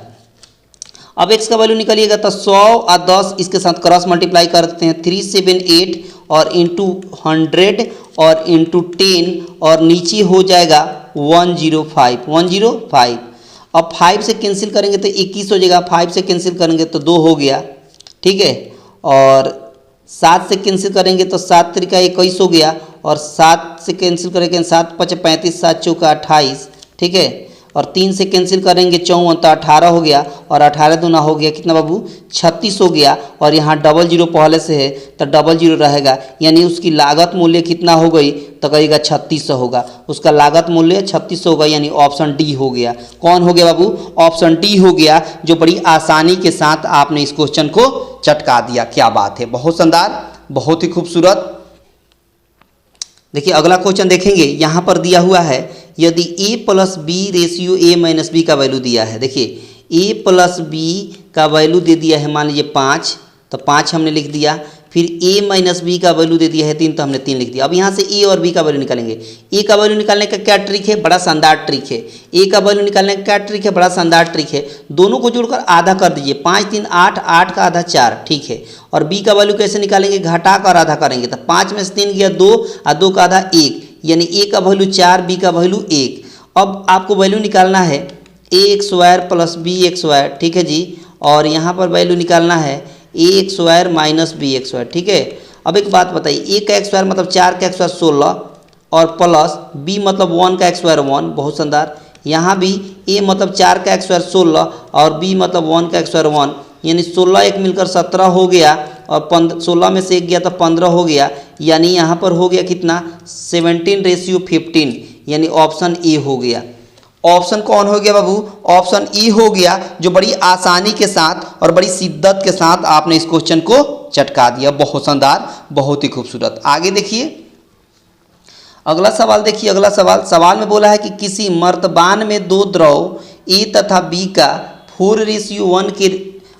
अब x का वैल्यू निकालिएगा, तो 100 और 10 इसके साथ क्रॉस मल्टीप्लाई कर देते हैं। 3 7 8 और इंटू 100 और इंटू 10, और नीचे हो जाएगा 105। अब 5 से कैंसिल करेंगे तो 21 हो जाएगा, 5 से कैंसिल करेंगे तो 2 हो गया। ठीक है, और 7 से कैंसिल करेंगे तो 7 × 21 हो गया, और 7 से कैंसिल करेंगे 7 × 5 = 35, 7 × 4 = 28। ठीक है, और 3 से कैंसिल करेंगे 54, तो 18 हो गया, और 18 दूना हो गया कितना बाबू? 36 हो गया। और यहाँ 00 पहले से है तो 00 रहेगा, यानी उसकी लागत मूल्य कितना हो गई? तो कहेगा 3600 होगा। उसका लागत मूल्य 3600 होगा, यानी ऑप्शन डी हो गया। कौन हो गया बाबू? ऑप्शन डी हो गया, जो बड़ी आसानी के साथ आपने इस क्वेश्चन को चटका दिया। क्या बात है, बहुत शानदार, बहुत ही खूबसूरत। देखिए अगला क्वेश्चन देखेंगे, यहाँ पर दिया हुआ है, यदि a + b ratio a - b का वैल्यू दिया है। देखिए a + b का वैल्यू दे दिया है, मान लीजिए 5, तो 5 हमने लिख दिया। फिर a - b का वैल्यू दे दिया है 3, तो हमने 3 लिख दिया। अब यहाँ से a और b का वैल्यू निकालेंगे। a का वैल्यू निकालने का क्या ट्रिक है? बड़ा शानदार ट्रिक है। a का वैल्यू निकालने का क्या ट्रिक है? बड़ा शानदार ट्रिक है। दोनों को जोड़कर आधा कर दीजिए, 5 3 8, 8 का आधा 4। ठीक है, और b का वैल्यू कैसे निकालेंगे? घटा कर आधा करेंगे, तो 5 में से 3 गया 2, और 2 का आधा 1, यानी a का वैल्यू 4, b का वैल्यू 1। अब आपको वैल्यू निकालना है a² + bx²। ठीक है जी, और यहाँ पर वैल्यू निकालना है a² - bx²। ठीक है, अब एक बात बताइए, a का x² मतलब 4 का x² 16, और प्लस b मतलब 1 का x² 1। बहुत शानदार। यहाँ भी a मतलब 4 का x² 16, और b मतलब 1 का x² 1, यानी 16 एक मिलकर 17 हो गया, और 16 में से 1 गया तो 15 हो गया, यानी यहाँ पर हो गया कितना? 17:15, यानी ऑप्शन ए हो गया। ऑप्शन कौन हो गया बाबू? ऑप्शन ई हो गया, जो बड़ी आसानी के साथ और बड़ी शिद्दत के साथ आपने इस क्वेश्चन को चटका दिया। बहुत शानदार, बहुत ही खूबसूरत। आगे देखिए अगला सवाल। देखिए अगला सवाल में बोला है कि किसी मर्तबान में 2 द्रव ए तथा बी का 4:1 के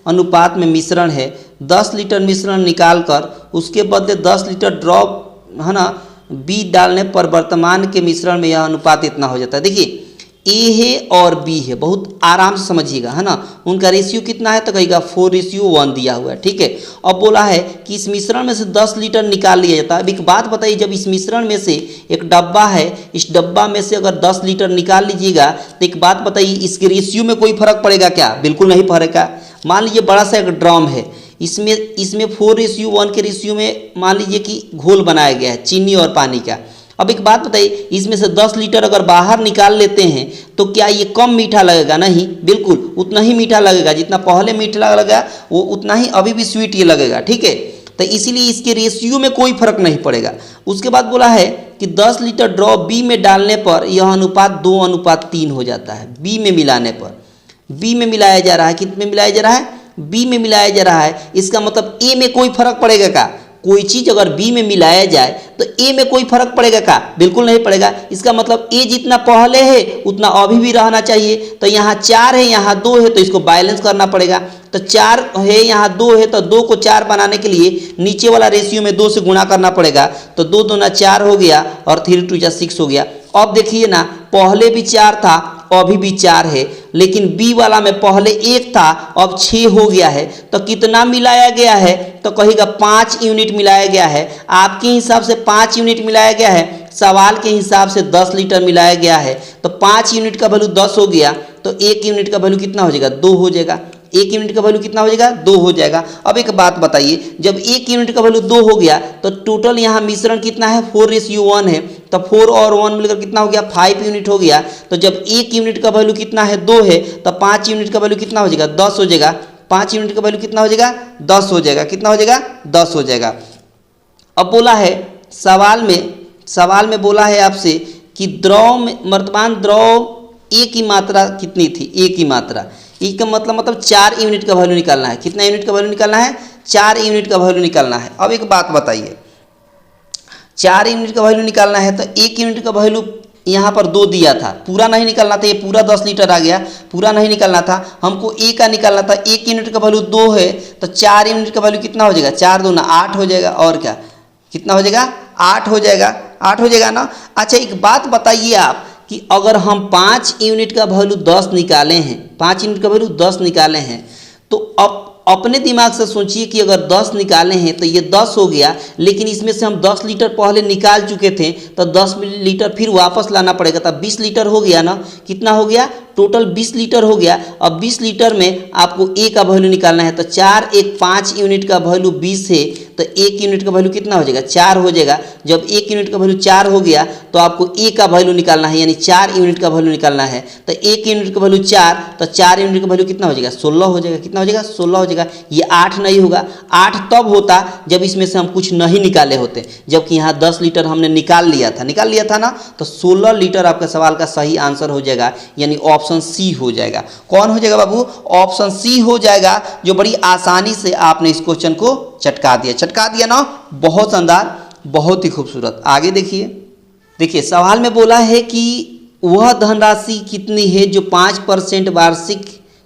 अनुपात में मिश्रण है। 10 लीटर मिश्रण निकालकर उसके बदले 10 लीटर ड्रॉप है ना बी डालने पर वर्तमान के मिश्रण में यह अनुपात इतना हो जाता है। देखिए ए है और बी है, बहुत आराम से समझिएगा, है ना। उनका रेशियो कितना है? तो कहेगा 4:1 दिया हुआ है। ठीक है, अब बोला है कि इस मिश्रण में से 10 लीटर निकाल लिया जाता है। अब एक बात बताइए, जब इस मिश्रण में से एक डब्बा है, इस डब्बा में से अगर 10 लीटर निकाल लीजिएगा, तो एक बात बताइए, इसके रेशियो में कोई फर्क पड़ेगा क्या? बिल्कुल नहीं पड़ेगा। मान लीजिए बड़ा सा एक ड्रम है, इसमें 4:1 के रेशियो में मान लीजिए कि घोल बनाया गया है चीनी और पानी का। अब एक बात बताइए, इसमें से 10 लीटर अगर बाहर निकाल लेते हैं तो क्या ये कम मीठा लगेगा? नहीं, बिल्कुल उतना ही मीठा लगेगा। जितना पहले मीठा लगेगा वो उतना ही अभी भी स्वीट ये लगेगा। ठीक है, तो इसीलिए इसके रेशियो में कोई फर्क नहीं पड़ेगा। उसके बाद बोला है कि 10 लीटर ड्रॉप बी में डालने पर यह अनुपात 2:3 हो जाता है। बी में मिलाने पर, बी में मिलाया जा रहा है, कितने में मिलाया जा रहा है? बी में मिलाया जा रहा है, इसका मतलब ए में कोई फर्क पड़ेगा क्या? कोई चीज अगर बी में मिलाया जाए तो ए में कोई फर्क पड़ेगा क्या? बिल्कुल नहीं पड़ेगा। इसका मतलब ए जितना पहले है उतना अभी भी रहना चाहिए। तो यहाँ 4 है, यहाँ 2 है, तो इसको बैलेंस करना पड़ेगा। तो 4 है, यहाँ 2 है, तो 2 को 4 बनाने के लिए नीचे वाला रेशियो में 2 से गुणा करना पड़ेगा। तो 2 दूना 4 हो गया और 3 2 6 हो गया। अब देखिए ना, पहले भी 4 था, अभी भी 4 है, लेकिन बी वाला में पहले 1 था, अब 6 हो गया है। तो कितना मिलाया गया है? तो कहेगा 5 यूनिट मिलाया गया है। आपके हिसाब से 5 यूनिट मिलाया गया है, सवाल के हिसाब से 10 लीटर मिलाया गया है। तो 5 यूनिट का वैल्यू 10 हो गया, तो 1 यूनिट का वैल्यू कितना हो जाएगा? 2 हो जाएगा। 1 यूनिट का वैल्यू कितना हो जाएगा? 2 हो जाएगा। अब एक बात बताइए, जब 1 यूनिट का वैल्यू 2 हो गया तो टोटल यहाँ मिश्रण कितना है? 4:1 है। तो 4 और 1 मिलकर कितना हो गया? 5 यूनिट हो गया। तो जब 1 यूनिट का वैल्यू कितना है? 2 है, तो 5 यूनिट का वैल्यू कितना हो जाएगा? 10 हो जाएगा। 5 यूनिट का वैल्यू कितना हो जाएगा? 10 हो जाएगा। कितना हो जाएगा? 10 हो जाएगा। अब बोला है सवाल में बोला है आपसे कि द्रव में वर्तमान द्रव ए की मात्रा कितनी थी? ए की मात्रा, ई का मतलब 4 यूनिट का वैल्यू निकालना है। कितना यूनिट का वैल्यू निकालना है? 4 यूनिट का वैल्यू निकालना है। अब एक बात बताइए, 4 यूनिट का वैल्यू निकालना है तो 1 यूनिट का वैल्यू यहाँ पर 2 दिया था, पूरा नहीं निकालना था। ये पूरा 10 लीटर आ गया, पूरा नहीं निकालना था, हमको ए का निकालना था। 1 यूनिट का वैल्यू 2 है, तो 4 यूनिट का वैल्यू कितना हो जाएगा? 4 दूना 8 हो जाएगा। और क्या, कितना हो जाएगा? 8 हो जाएगा। 8 हो जाएगा ना। अच्छा एक बात बताइए आप कि अगर हम 5 यूनिट का वैल्यू 10 निकाले हैं, 5 यूनिट का वैल्यू 10 निकाले हैं, तो अब अपने दिमाग से सोचिए कि अगर 10 निकाले हैं तो ये 10 हो गया, लेकिन इसमें से हम 10 लीटर पहले निकाल चुके थे, तो 10 लीटर फिर वापस लाना पड़ेगा। तब 20 लीटर हो गया ना। कितना हो गया? टोटल 20 लीटर हो गया। अब 20 लीटर में आपको ए का वैल्यू निकालना है, तो 4 1 5 यूनिट का वैल्यू 20 है, तो 1 यूनिट का वैल्यू कितना हो जाएगा? 4 हो जाएगा। जब 1 यूनिट का वैल्यू 4 हो गया तो आपको ए का वैल्यू निकालना है, यानी 4 यूनिट का वैल्यू निकालना है। तो 1 यूनिट का वैल्यू 4, तो 4 यूनिट का वैल्यू कितना हो जाएगा? 16 हो जाएगा। कितना हो जाएगा? 16 हो जाएगा। ये 8 नहीं होगा। 8 तब होता जब इसमें से हम कुछ नहीं निकाले होते, जबकि यहाँ 10 लीटर हमने निकाल लिया था ना। तो 16 लीटर आपका सवाल का सही आंसर हो जाएगा, यानी ऑप्शन सी हो जाएगा। कौन हो जाएगा बाबू? ऑप्शन सी हो जाएगा, जो बड़ी आसानी से आपने इस क्वेश्चन को चटका दिया ना। बहुत शानदार, बहुत ही खूबसूरत। आगे देखिए सवाल में बोला है कि वह धनराशि कितनी है जो 5% वार्षिक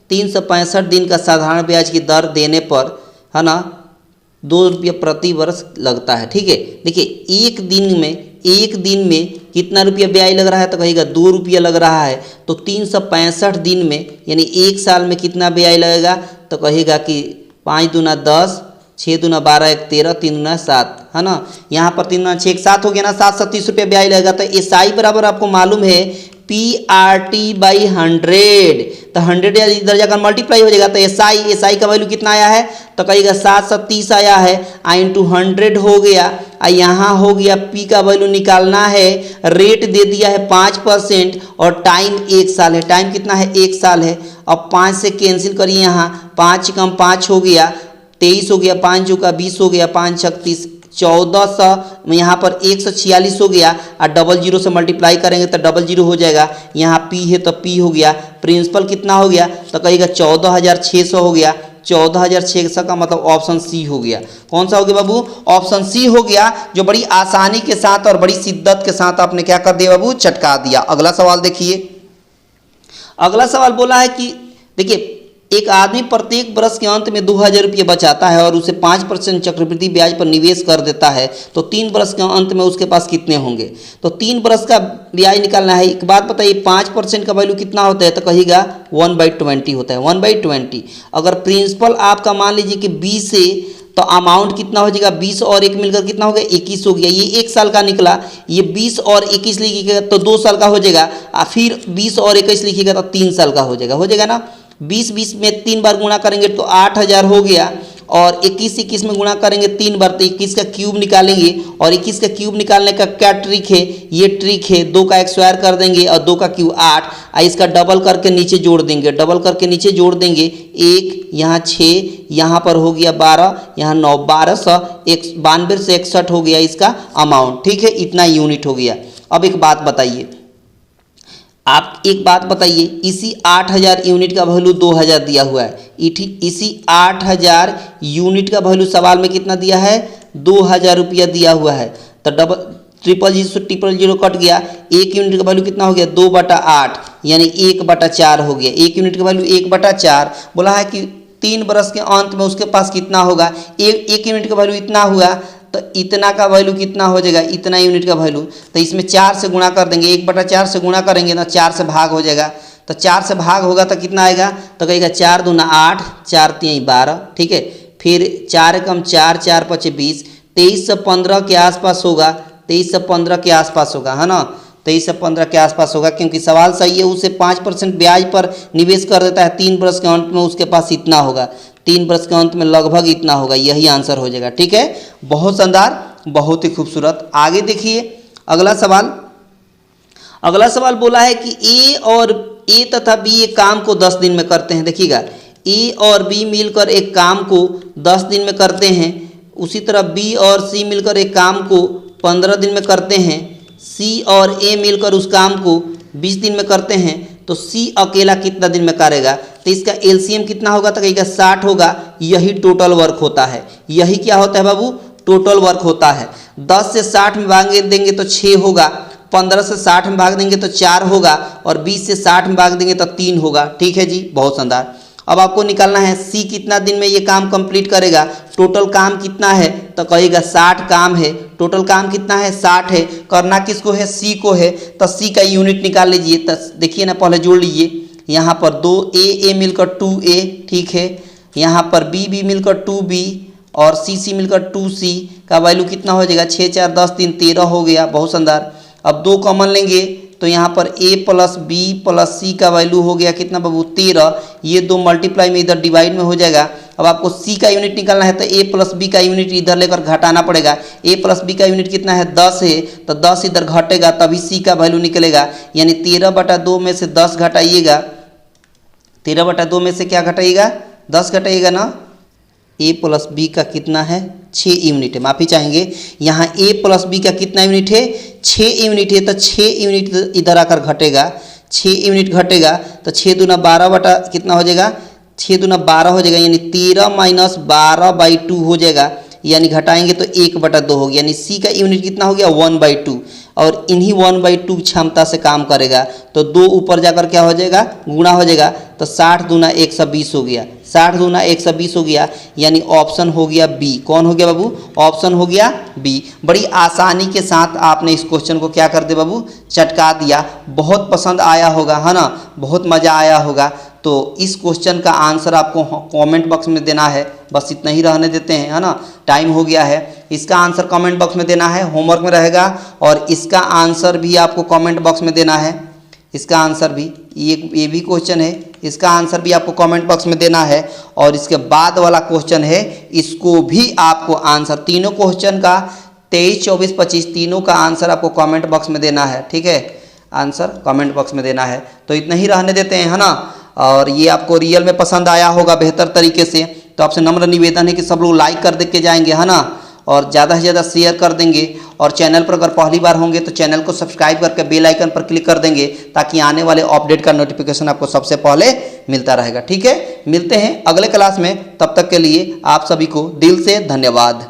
365 दिन का साधारण ब्याज की दर देने पर, है ना, 2 रुपये प्रति वर्ष लगता है। ठीक है, देखिए एक दिन में कितना रुपया ब्याज लग रहा है? तो कहेगा 2 रुपया लग रहा है। तो 365 दिन में, यानी 1 साल में कितना ब्याज लगेगा? तो कहेगा कि 5 दूना 10, 6 दूना 12, 1 13, 3 दूना 7, है ना। यहाँ पर 3 दूना 6 7 हो गया ना, 737 रुपये ब्याज लगेगा। तो एसआई बराबर आपको मालूम है PRT/100, तो 100 इधर जाकर मल्टीप्लाई हो जाएगा। तो एसआई का वैल्यू कितना आया है? तो कहिएगा 730 आया है, इंटू 100 हो गया। यहाँ हो गया पी का वैल्यू निकालना है, रेट दे दिया है 5% और टाइम 1 साल है। टाइम कितना है? 1 साल है। अब 5 से कैंसिल करिए, यहाँ 5 कम 5 हो गया, 23 हो गया, 5 जो का 20 हो गया, 5 36 1400, यहाँ पर 146 हो गया, और 00 से मल्टीप्लाई करेंगे तो 00 हो जाएगा। यहाँ पी है तो पी हो गया। प्रिंसिपल कितना हो गया? तो कहिएगा 14,600 हो गया। 14,600 का मतलब ऑप्शन सी हो गया। कौन सा हो गया बाबू? ऑप्शन सी हो गया, जो बड़ी आसानी के साथ और बड़ी शिद्दत के साथ आपने क्या कर दिया बाबू? चटका दिया। अगला सवाल देखिए। अगला सवाल बोला है कि देखिए एक आदमी प्रत्येक वर्ष के अंत में 2000 रुपये बचाता है और उसे 5% चक्रवृद्धि ब्याज पर निवेश कर देता है, तो 3 वर्ष के अंत में उसके पास कितने होंगे? तो 3 वर्ष का ब्याज निकालना है। एक बात बताइए, 5% का वैल्यू कितना होता है? तो कहिएगा 1/20 होता है। 1/20। अगर प्रिंसिपल आपका मान लीजिए कि 20 है, तो अमाउंट कितना हो जाएगा? 20 और 1 मिलकर कितना हो गया? 21 हो गया। ये 1 साल का निकला। ये 20 और 21 लिखिएगा तो 2 साल का हो जाएगा, और फिर 20 और 21 लिखिएगा तो 3 साल का हो जाएगा ना। 20 में 3 बार गुणा करेंगे तो 8000 हो गया, और 21 में गुणा करेंगे 3 बार तो 21 का क्यूब निकालेंगे। और 21 का क्यूब निकालने का क्या ट्रिक है? ये ट्रिक है, 2 का स्क्वायर कर देंगे और 2 का क्यूब 8, इसका डबल करके नीचे जोड़ देंगे। 1 यहाँ 6, यहाँ पर हो गया 12, यहाँ 9, 1292 से 61 हो गया इसका अमाउंट। ठीक है, इतना यूनिट हो गया। अब एक बात बताइए, आप एक बात बताइए, इसी 8000 यूनिट का वैल्यू 2000 दिया हुआ है, इसी 8000 यूनिट का वैल्यू सवाल में कितना दिया है, 2000 रुपया दिया हुआ है। तो डबल 000 कट गया, एक यूनिट का वैल्यू कितना हो गया, 2/8 यानी 1/4 हो गया। एक यूनिट का वैल्यू 1/4 बोला है कि 3 बरस के अंत में उसके पास कितना होगा, एक यूनिट का वैल्यू इतना हुआ, तो इतना का वैल्यू कितना हो जाएगा, इतना यूनिट का वैल्यू। तो इसमें 4 से गुणा कर देंगे, 1/4 से गुणा करेंगे ना 4 से भाग हो जाएगा। तो 4 से भाग होगा तो कितना आएगा, तो कहेगा 4 दूना 8, 4 3 12, ठीक है। फिर 4 कम 4, 4 5 20, 2315 के आसपास होगा, 2315 के आसपास होगा, है ना। 2315 के आसपास होगा, क्योंकि सवाल सही है, उसे 5% ब्याज पर निवेश कर देता है, 3 बरस के अंत में उसके पास इतना होगा, 3 बरस के अंत में लगभग इतना होगा, यही आंसर हो जाएगा, ठीक है। बहुत शानदार, बहुत ही खूबसूरत। आगे देखिए अगला सवाल। अगला सवाल बोला है कि ए तथा बी एक काम को 10 दिन में करते हैं। देखिएगा, ए और बी मिलकर एक काम को 10 दिन में करते हैं, उसी तरह बी और सी मिलकर एक काम को 15 दिन में करते हैं, सी और ए मिलकर उस काम को 20 दिन में करते हैं, तो सी अकेला कितना दिन में करेगा। तो इसका एलसीएम कितना होगा, तो कहेगा 60 होगा। यही टोटल वर्क होता है, यही क्या होता है बाबू, टोटल वर्क होता है। 10 से 60 में भाग देंगे तो 6 होगा, 15 से 60 में भाग देंगे तो 4 होगा, और 20 से 60 में भाग देंगे तो 3 होगा, ठीक है जी, बहुत शानदार। अब आपको निकालना है सी कितना दिन में ये काम कंप्लीट करेगा, टोटल काम कितना है, तो कहेगा 60 काम है, टोटल काम कितना है 60 है, करना किसको है, सी को है, तो सी का यूनिट निकाल लीजिए। तो देखिए ना, पहले जोड़ लीजिए, यहाँ पर 2a मिलकर 2a, ठीक है, यहाँ पर b मिलकर 2b और सी मिलकर 2c का वैल्यू कितना हो जाएगा, 6 4 10 3 13 हो गया, बहुत शानदार। अब 2 कॉमन लेंगे तो यहाँ पर a प्लस बी प्लस सी का वैल्यू हो गया कितना बाबू, 13। ये 2 मल्टीप्लाई में इधर डिवाइड में हो जाएगा। अब आपको c का यूनिट निकालना है, तो a प्लस बी का यूनिट इधर लेकर घटाना पड़ेगा। a प्लस बी का यूनिट कितना है, 10 है, तो 10 इधर घटेगा तभी c का वैल्यू निकलेगा, यानी 13/2 में से 10 घटाइएगा, 13/2 में से क्या घटाइएगा, 10 घटाइएगा ना। a प्लस बी का कितना है, 6 यूनिट है, माफ़ी चाहेंगे, यहाँ a प्लस बी का कितना यूनिट है, 6 यूनिट है, तो 6 यूनिट इधर आकर घटेगा, 6 यूनिट घटेगा, तो 6 दूना 12 बटा कितना हो जाएगा, 6 दूना 12 हो जाएगा, यानी 13 - 12/2 हो जाएगा, यानी घटाएंगे तो 1/2 हो गया, यानी सी का यूनिट कितना हो गया, 1/2, और इन्हीं 1/2 क्षमता से काम करेगा। तो 2 ऊपर जाकर क्या हो जाएगा, गुणा हो जाएगा, तो 60 दूना 120 हो गया, 60 दूना 120 हो गया, यानी ऑप्शन हो गया बी। कौन हो गया बाबू, ऑप्शन हो गया बी। बड़ी आसानी के साथ आपने इस क्वेश्चन को क्या कर दिया बाबू, चटका दिया। बहुत पसंद आया होगा, है ना, बहुत मज़ा आया होगा। तो इस क्वेश्चन का आंसर आपको कमेंट बॉक्स में देना है, बस इतना ही रहने देते हैं, है ना, टाइम हो गया है। इसका आंसर कमेंट बॉक्स में देना है, होमवर्क में रहेगा, और इसका आंसर भी आपको कमेंट बॉक्स में देना है। इसका आंसर भी, ये भी क्वेश्चन है, इसका आंसर भी आपको कमेंट बॉक्स में देना है, और इसके बाद वाला क्वेश्चन है, इसको भी आपको आंसर, तीनों क्वेश्चन का 23 24 25 तीनों का आंसर आपको कमेंट बॉक्स में देना है, ठीक है, आंसर कमेंट बॉक्स में देना है। तो इतना ही रहने देते हैं, है ना। और ये आपको रियल में पसंद आया होगा बेहतर तरीके से, तो आपसे नम्र निवेदन है कि सब लोग लाइक कर दे के जाएंगे, है ना, और ज़्यादा से ज़्यादा शेयर कर देंगे, और चैनल पर अगर पहली बार होंगे तो चैनल को सब्सक्राइब करके बेल आइकन पर क्लिक कर देंगे, ताकि आने वाले अपडेट का नोटिफिकेशन आपको सबसे पहले मिलता रहेगा, ठीक है। मिलते हैं अगले क्लास में, तब तक के लिए आप सभी को दिल से धन्यवाद।